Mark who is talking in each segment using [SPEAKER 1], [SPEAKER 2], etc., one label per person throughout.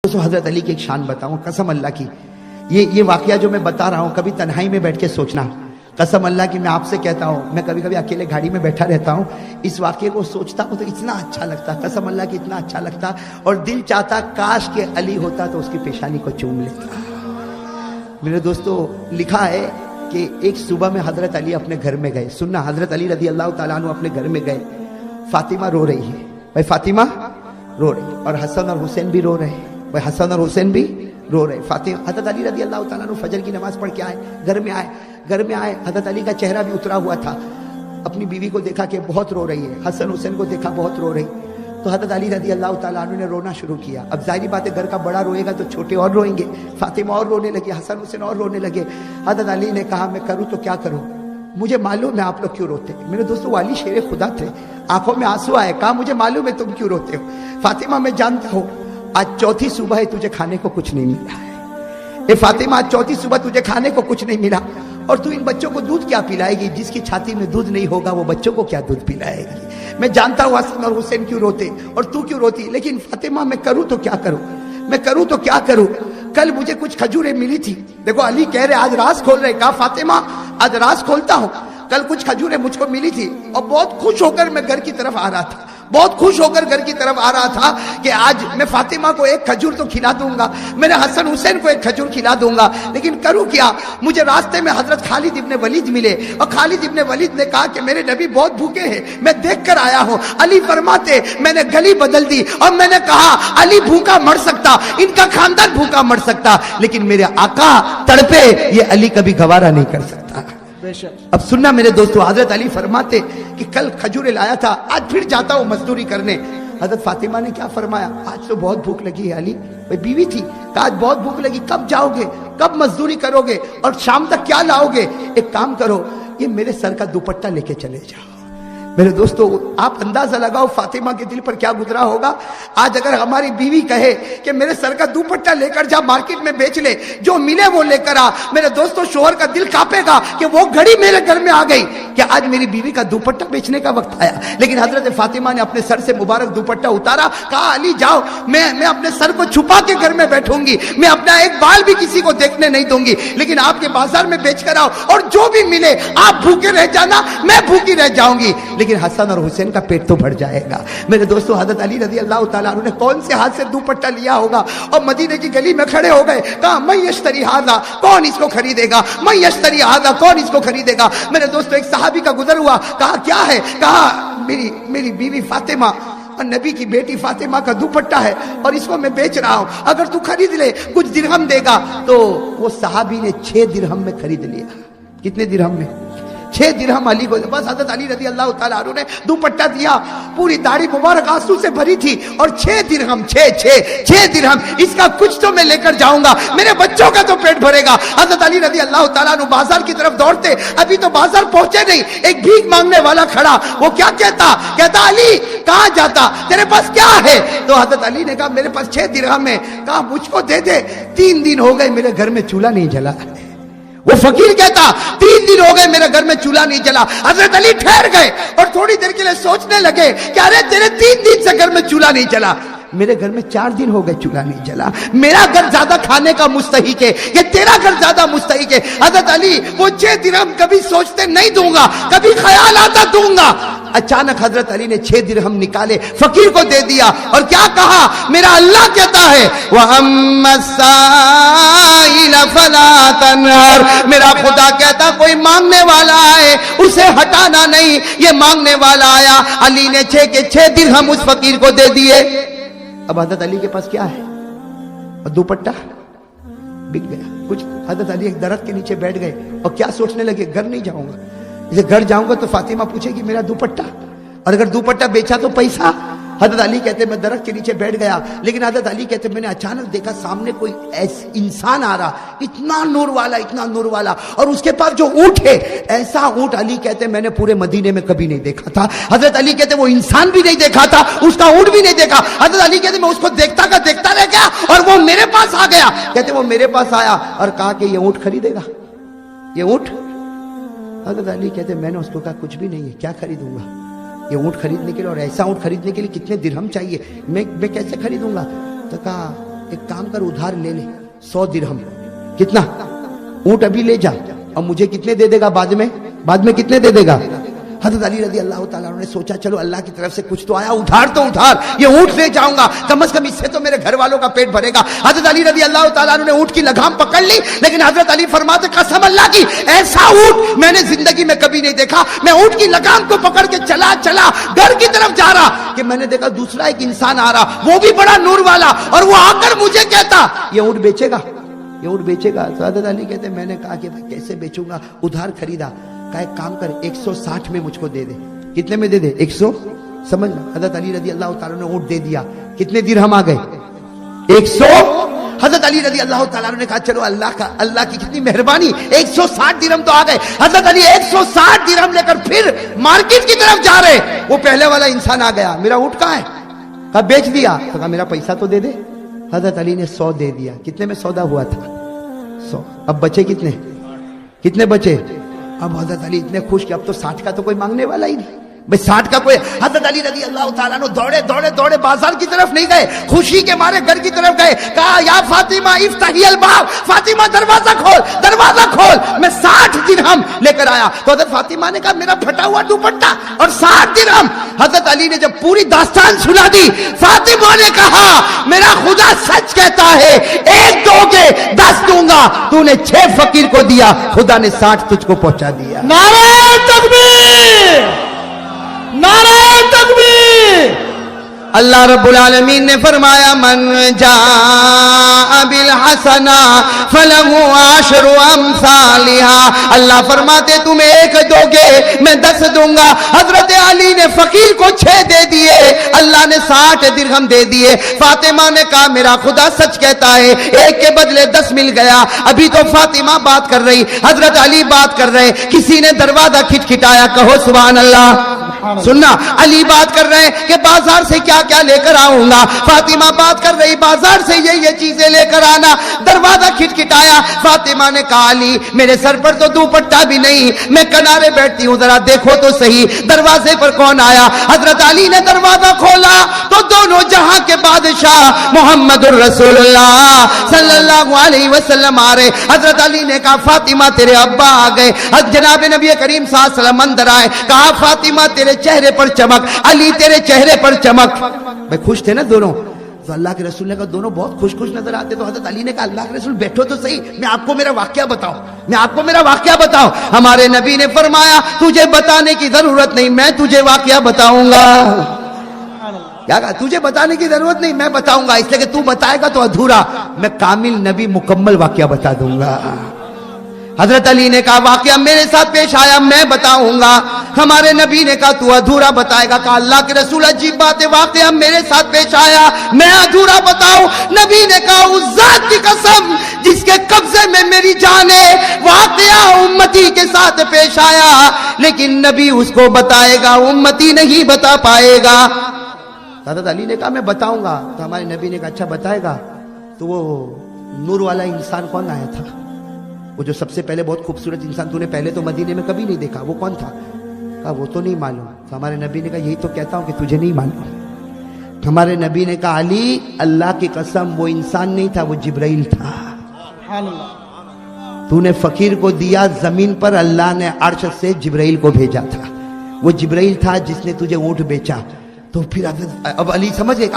[SPEAKER 1] دوستو حضرت علی کی ایک شان بتاؤں قسم اللہ کی، یہ واقعہ جو میں بتا رہا ہوں کبھی تنہائی میں بیٹھ کے سوچنا، قسم اللہ کی میں آپ سے کہتا ہوں، میں کبھی کبھی اکیلے گاڑی میں بیٹھا رہتا ہوں، اس واقعے کو سوچتا ہوں تو اتنا اچھا لگتا، قسم اللہ کی اتنا اچھا لگتا، اور دل چاہتا کاش کہ علی ہوتا تو اس کی پیشانی کو چوم لیتا۔ میرے دوستو لکھا ہے کہ ایک صبح میں حضرت علی اپنے گھر میں گئے، سننا، حضرت علی رضی اللہ تعالیٰ عنہ اپنے گھر میں گئے، فاطمہ رو رہی ہے، بھائی فاطمہ رو رہی، اور حسن اور حسین بھی رو رہے ہیں، بھائی حسن اور حسین بھی رو رہے۔ فاطمہ، حضرت علی رضی اللہ تعالیٰ عنہ فجر کی نماز پڑھ کے آئے، گھر میں آئے، حضرت علی کا چہرہ بھی اترا ہوا تھا، اپنی بیوی کو دیکھا کہ بہت رو رہی ہے، حسن حسین کو دیکھا بہت رو رہی، تو حضرت علی رضی اللہ تعالیٰ عنہ نے رونا شروع کیا۔ اب ظاہری بات ہے گھر کا بڑا روئے گا تو چھوٹے اور روئیں گے، فاطمہ اور رونے لگے، حسن حسین اور رونے لگے۔ حضرت علی نے کہا میں کروں تو کیا کروں، مجھے معلوم ہے آپ لوگ کیوں روتے ہیں۔ میرے دوستو وہ علی شیر خدا تھے، آنکھوں میں آنسو آئے، کہا مجھے معلوم ہے تم کیوں روتے ہو، فاطمہ میں جانتا ہوں آج چوتھی صبح ہے تجھے کھانے کو کچھ نہیں ملا ہے، اے فاطمہ آج چوتھی صبح تجھے کھانے کو کچھ نہیں ملا، اور تو ان بچوں کو دودھ کیا پلائے گی، جس کی چھاتی میں دودھ نہیں ہوگا وہ بچوں کو کیا دودھ پلائے گی۔ میں جانتا ہوں حسن اور حسین کیوں روتے اور تو کیوں روتی، لیکن فاطمہ میں کروں تو کیا کروں، میں کروں تو کیا کروں، کل مجھے کچھ کھجوریں ملی تھی، دیکھو علی کہہ رہے آج راز کھول رہے، کہا فاطمہ آج راز کھولتا ہوں، کل کچھ کھجوریں مجھ کو ملی تھی اور بہت خوش ہو کر میں گھر کی طرف آ رہا تھا، بہت خوش ہو کر گھر کی طرف آ رہا تھا کہ آج میں فاطمہ کو ایک کھجور تو کھلا دوں گا، میرے حسن حسین کو ایک کھجور کھلا دوں گا، لیکن کروں کیا، مجھے راستے میں حضرت خالد ابن ولید ملے، اور خالد ابن ولید نے کہا کہ میرے نبی بہت بھوکے ہیں، میں دیکھ کر آیا ہوں۔ علی فرماتے میں نے گلی بدل دی اور میں نے کہا علی بھوکا مر سکتا، ان کا خاندان بھوکا مر سکتا، لیکن میرے آقا تڑپے یہ علی کبھی گوارا نہیں کر سکتا۔ اب سننا میرے دوستو، حضرت علی فرماتے کہ کل کھجورے لایا تھا، آج پھر جاتا ہوں مزدوری کرنے۔ حضرت فاطمہ نے کیا فرمایا، آج تو بہت بھوک لگی ہے علی، بھائی بیوی تھی، کہا آج بہت بھوک لگی، کب جاؤ گے، کب مزدوری کرو گے اور شام تک کیا لاؤ گے، ایک کام کرو یہ میرے سر کا دوپٹہ لے کے چلے جاؤ۔ میرے دوستو آپ اندازہ لگاؤ فاطمہ کے دل پر کیا گزرا ہوگا، آج اگر ہماری بیوی کہے کہ میرے سر کا دوپٹہ لے کر جا مارکیٹ میں بیچ لے، جو ملے وہ لے کر آ، میرے دوستو شوہر کا دل کانپے گا کہ وہ گھڑی میرے گھر میں آ گئی کہ آج میری بیوی کا دوپٹہ بیچنے کا وقت آیا، لیکن حضرت فاطمہ نے اپنے سر سے مبارک دوپٹہ اتارا، کہا علی جاؤ، میں اپنے سر کو چھپا کے گھر میں بیٹھوں گی، میں اپنا ایک بال بھی کسی کو دیکھنے نہیں دوں گی، لیکن آپ کے بازار میں بیچ کر آؤ اور جو بھی ملے آپ بھوکے رہ جانا، میں بھوکی رہ جاؤں گی، لیکن حسن اور حسین کا پیٹ تو بھر جائے گا۔ میرے دوستو حضرت علی رضی اللہ تعالیٰ عنہ نے کون سے ہاتھ سے دوپٹہ لیا ہوگا، اور مدینے کی گلی میں کھڑے ہو گئے، کہا من یشتری ھذا، کون اس کو خریدے گا، من یشتری ھذا، کون اس کو خریدے گا۔ میرے دوستو ایک صحابی کا گزر ہوا، کہا کیا ہے، کہا میری بیوی فاطمہ اور نبی کی بیٹی فاطمہ کا دوپٹہ ہے اور اس کو میں بیچ رہا ہوں، اگر تو خرید لے کچھ درہم دے گا، تو وہ صحابی نے 6 درہم میں خرید لیا۔ کتنے درہم میں؟ 6 درہم علی کو، بس حضرت علی رضی اللہ تعالیٰ عنہ نے دوپٹہ دیا، پوری داڑھی مبارک آنسو سے بھری تھی، اور 6 درہم، 6 درہم، اس کا کچھ تو میں لے کر جاؤں گا، میرے بچوں کا تو پیٹ بھرے گا۔ حضرت علی رضی اللہ تعالیٰ عنہ بازار کی طرف دوڑتے، ابھی تو بازار پہنچے نہیں، ایک بھیک مانگنے والا کھڑا، وہ کیا کہتا علی کہاں جاتا، تیرے پاس کیا ہے، تو حضرت علی نے کہا میرے پاس 6 درہم ہے، کہا مجھ کو دے دے، 3 دن ہو گئے میرے گھر میں چولہا نہیں جلا۔ وہ فقیر کہتا 3 دن ہو گئے میرے گھر میں چولہا نہیں جلا۔ حضرت علی ٹھہر گئے اور تھوڑی دیر کے لیے سوچنے لگے کہ ارے تیرے 3 دن سے گھر میں چولہا نہیں جلا، میرے گھر میں 4 دن ہو گئے چولہا نہیں جلا، میرا گھر زیادہ کھانے کا مستحق ہے کہ تیرا گھر زیادہ مستحق ہے۔ حضرت علی وہ 6 درہم کبھی سوچتے نہیں دوں گا، کبھی خیال آتا دوں گا، اچانک حضرت علی نے 6 درہم نکالے فقیر کو دے دیا، اور کیا کہا، میرا اللہ کہتا ہے وَأَمَّا السَّائِلَ فَلَا تَنْهَرْ، میرا خدا کہتا کوئی مانگنے والا آئے اسے ہٹانا نہیں، یہ مانگنے والا آیا، علی نے 6 کے 6 درہم اس فقیر کو دے دیے۔ اب حضرت علی کے پاس کیا ہے، اور دوپٹہ بک گیا کچھ۔ حضرت علی ایک درخت کے نیچے بیٹھ گئے اور کیا سوچنے لگے، گھر نہیں جاؤں گا، جسے گھر جاؤں گا تو فاطمہ پوچھے گی میرا دوپٹہ، اور اگر دوپٹہ بیچا تو پیسہ۔ حضرت علی کہتے میں درخت کے نیچے بیٹھ گیا، لیکن حضرت علی کہتے میں نے اچانک دیکھا سامنے کوئی انسان آ رہا، اتنا نور والا، اور اس کے پاس جو اونٹ ہے، ایسا اونٹ علی کہتے میں نے پورے مدینے میں کبھی نہیں دیکھا تھا۔ حضرت علی کہتے وہ انسان بھی نہیں دیکھا تھا، اس کا اونٹ بھی نہیں دیکھا۔ حضرت علی کہتے میں اس کو دیکھتا رہ گیا اور وہ میرے پاس آ گیا، کہتے وہ میرے پاس آیا اور کہا کہ یہ اونٹ خریدے گا، یہ اونٹ۔ حضرت علی کہتے میں نے اس کو کہا کچھ بھی نہیں ہے، کیا خریدوں گا، یہ اونٹ خریدنے کے لیے اور ایسا اونٹ خریدنے کے لیے کتنے درہم چاہیے، میں کیسے خریدوں گا؟ تو کہا एक काम कर, उधार ले ले 100 दिरहम। कितना? ऊंट अभी ले जा और मुझे कितने दे देगा बाद में कितने दे देगा? हजरत अली रजी अल्लाह ताला ने सोचा चलो अल्लाह की तरफ से कुछ तो आया, उधार तो उधार, ये ऊंट ले जाऊंगा, कम से कम इससे तो मेरे घर वालों का पेट भरेगा। हजरत अली रजी अल्लाह ताला ने ऊंट की लगाम पकड़ ली, लेकिन हजरत अली फरमाते कसम अल्लाह की, ऐसा ऊंट मैंने जिंदगी में कभी नहीं देखा। मैं ऊंट की लगाम को पकड़ के चला घर की तरफ जा रहा कि मैंने देखा दूसरा एक इंसान आ रहा, वो भी बड़ा नूर वाला, और वो आकर मुझे कहता ये ऊंट बेचेगा, ये ऊंट बेचेगा। तो हजरत अली कहते मैंने कहा कि भाई कैसे बेचूंगा, उधार खरीदा। कहा एक काम कर 160 में मुझको दे दे। कितने में दे दे? 100। समझ लो, हजरत अली रजी अल्लाह ताला ने ऊंट दे दिया। कितने दिरहम आ गए? 100। हजरत अली रजी अल्लाह ताला ने कहा चलो अल्लाह की कितनी मेहरबानी, 160 दिरहम तो आ गए। हजरत अली 160 दिरहम लेकर फिर मार्केट की तरफ जा रहे। वो पहले वाला इंसान आ गया, मेरा ऊंट कहाँ है? कहा बेच दिया। तो कहा मेरा पैसा तो दे दे। हजरत अली ने 100 दे दिया। कितने में सौदा हुआ था? 100। अब बचे कितने बचे? अब हजरत अली इतने खुश कि अब तो 60 का तो कोई मांगने वाला ही नहीं भाई, 60 का कोई। हजरत अली रजी अल्लाह ताला ने दौड़े बाजार की तरफ नहीं गए, खुशी के मारे घर की तरफ गए। कहा या फातिमा इफ्ताहियल बाब, फातिमा दरवाजा खोल, मैं 60 दिरहम लेकर आया। तो हजरत फातिमा ने कहा मेरा फटा हुआ दुपट्टा और 60 दिरहम। हजरत अली ने जब पूरी दास्तान सुना दी, फातिमा ने कहा मेरा खुदा सच कहता है, 1 दोगे 10 दूंगा, तूने 6 फकीर को दिया, खुदा ने 60 तुझको पहुंचा दिया।
[SPEAKER 2] नारे तकबीर, नारे तकबीर।
[SPEAKER 1] अल्लाह रब्बुल आलमीन ने फरमाया मन जा बिल हसना फलहु आशरु अमसालिहा। अल्लाह फरमाते तुम 1 दोगे मैं 10 दूंगा। हजरत अली ने फकीर को 6 दे दिए, अल्लाह ने 60 दिरहम दे दिए। फातिमा ने कहा मेरा खुदा सच कहता है, 1 के बदले 10 मिल गया। अभी तो फातिमा बात कर रही, हजरत अली बात कर रहे, किसी ने दरवाजा खिटखिटाया, कहो सुभान अल्लाह। सुनना, अली बात कर रहे हैं कि बाजार से क्या क्या लेकर आऊंगा, फातिमा बात कर रही बाजार से ये चीजें लेकर आना। दरवाजा खिटखिटाया, फातिमा ने कहा अली मेरे सर पर तो दुपट्टा भी नहीं, मैं किनारे बैठती हूँ, जरा देखो तो सही दरवाजे पर कौन आया। हजरत अली ने दरवाजा खोला तो दोनों जहां के बादशाह मोहम्मदुर रसूलुल्लाह सल्लल्लाहु अलैहि वसल्लम आ रहे। हजरत अली ने कहा फातिमा तेरे अब्बा आ गए। जनाब नबी करीम सल्लल्लाहु अलैहि वसल्लम अंदर आए, कहा फातिमा तेरे चेहरे पर चमक, अली तेरे चेहरे पर चमक। भाई खुश थे ना दोनों। तो अल्लाह के रसूल ने कहा दोनों बहुत खुश नजर आते। तो हजरत अली ने कहा अल्लाह के रसूल बैठो तो सही, मैं आपको मेरा वाकया बताऊं। हमारे नबी ने फरमाया तुझे बताने की जरूरत नहीं, मैं तुझे वाकया बताऊंगा। क्या कहा? तुझे बताने की जरूरत नहीं, मैं बताऊंगा, इसलिए कि तू बताएगा तो अधूरा, मैं कामिल नबी मुकम्मल वाकया बता दूंगा। हजरत अली ने कहा वाकया मेरे साथ पेश आया, मैं बताऊंगा। हमारे नबी ने कहा तू अधूरा बताएगा। कहा अल्लाह के रसूल अजीब बात है, वाकया मेरे साथ पेश आया, मैं अधूरा बताऊं। नबी ने कहा उस जात की कसम जिसके कब्जे में मेरी जान है, वाकया उम्मती के साथ पेश आया, लेकिन नबी उसको बताएगा, उम्मती नहीं बता पाएगा। हजरत अली ने कहा मैं बताऊंगा। तो हमारे नबी ने कहा अच्छा बताएगा। तो वो नूर वाला इंसान कौन आया था? वो जो सबसे पहले बहुत खूबसूरत इंसान तूने पहले तो मदीने में कभी नहीं देखा, वो कौन था? कहा वो तो नहीं मालूम। तो हमारे नबी ने कहा यही तो कहता हूं कि तुझे नहीं मालूम। हमारे नबी ने कहा अली अल्लाह की कसम वो इंसान नहीं था, वो जिब्राइल था। तूने फकीर को दिया जमीन पर, अल्लाह ने अर्श से जिब्राइल को भेजा था। वो जिब्राइल था जिसने तुझे ऊंट बेचा। तो फिर अब अली समझ गए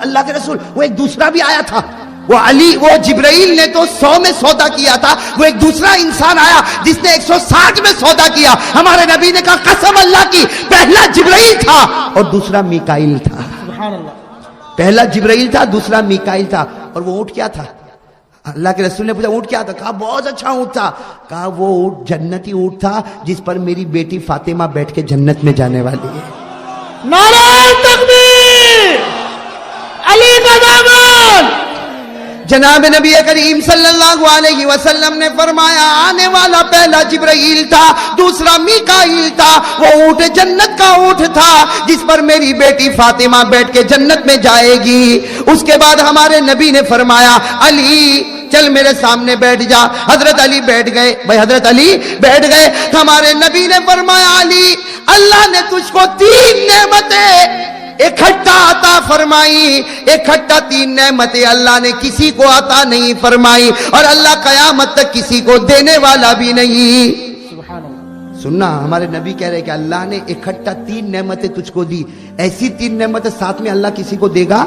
[SPEAKER 1] अल्लाह के रसूल वो एक दूसरा भी आया था। वो जिब्राइल ने तो 100 में सौदा किया था, वो एक दूसरा इंसान आया जिसने 160 में सौदा किया। हमारे नबी ने कहा कसम अल्लाह की, पहला जिब्राइल था और दूसरा मीकाइल था। पहला जिब्राइल था, दूसरा मीकाइल था। और वो ऊंट क्या था? अल्लाह के रसूल ने पूछा ऊंट क्या था? कहा बहुत अच्छा ऊंट था। कहा वो ऊंट जन्नती ऊंट था जिस पर मेरी बेटी फातिमा बैठ के जन्नत में जाने वाली है।
[SPEAKER 2] नारे तकबीर, अली का दामन।
[SPEAKER 1] जनाब नबी करीम सल्लल्लाहु अलैहि वसल्लम ने फरमाया आने वाला पहला जिब्राइल था, दूसरा मीकाइल था। वो ऊंट जन्नत का ऊंट था जिस पर मेरी बेटी फातिमा बैठ के जन्नत में जाएगी। उसके बाद हमारे नबी ने फरमाया अली चल मेरे सामने बैठ जा। हजरत अली बैठ गए। भाई हजरत अली बैठ गए। हमारे नबी ने फरमाया अली अल्लाह ने तुझको 3 नेमतें इकट्ठा अता फरमाई। इकट्ठा 3 नेमतें अल्लाह ने किसी को अता नहीं फरमाई और अल्लाह कयामत तक किसी को देने वाला भी नहीं। सुनना, हमारे नबी कह रहे कि अल्लाह ने इकट्ठा 3 नेमतें तुझको दी, ऐसी 3 नेमतें साथ में अल्लाह किसी को देगा?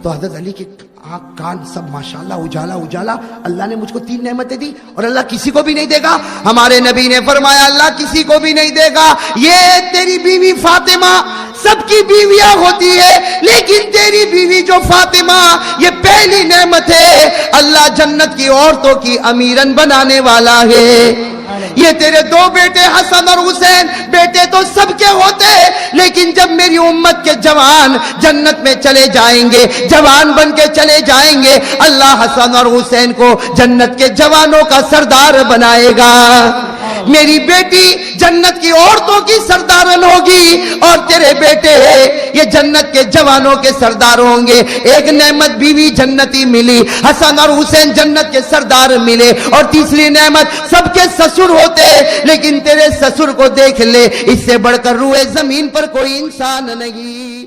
[SPEAKER 1] तो हजरत अली के आँख कान सब माशाल्लाह उजाला उजाला, अल्लाह ने मुझको 3 नेमतें दी और अल्लाह किसी को भी नहीं देगा। हमारे नबी ने फरमाया अल्लाह किसी को भी नहीं देगा। ये तेरी बीवी फातिमा, सबकी बीवियां होती है लेकिन तेरी बीवी जो फातिमा, ये पहली नेमत है। अल्लाह जन्नत की औरतों की अमीरन बनाने वाला है। ये तेरे 2 बेटे हसन और हुसैन, बेटे तो सबके होते लेकिन जब मेरी उम्मत के जवान जन्नत में चले जाएंगे, जवान बन के चले जाएंगे, अल्लाह हसन और हुसैन को जन्नत के जवानों का सरदार बनाएगा। मेरी बेटी जन्नत की औरतों की सरदारन होगी और तेरे बेटे ये जन्नत के जवानों के सरदार होंगे। एक नेमत बीवी जन्नती मिली, हसन और हुसैन जन्नत के सरदार मिले, और तीसरी नेमत सबके ससुर होते लेकिन तेरे ससुर को देख ले, इससे बढ़कर रूए जमीन पर कोई इंसान नहीं।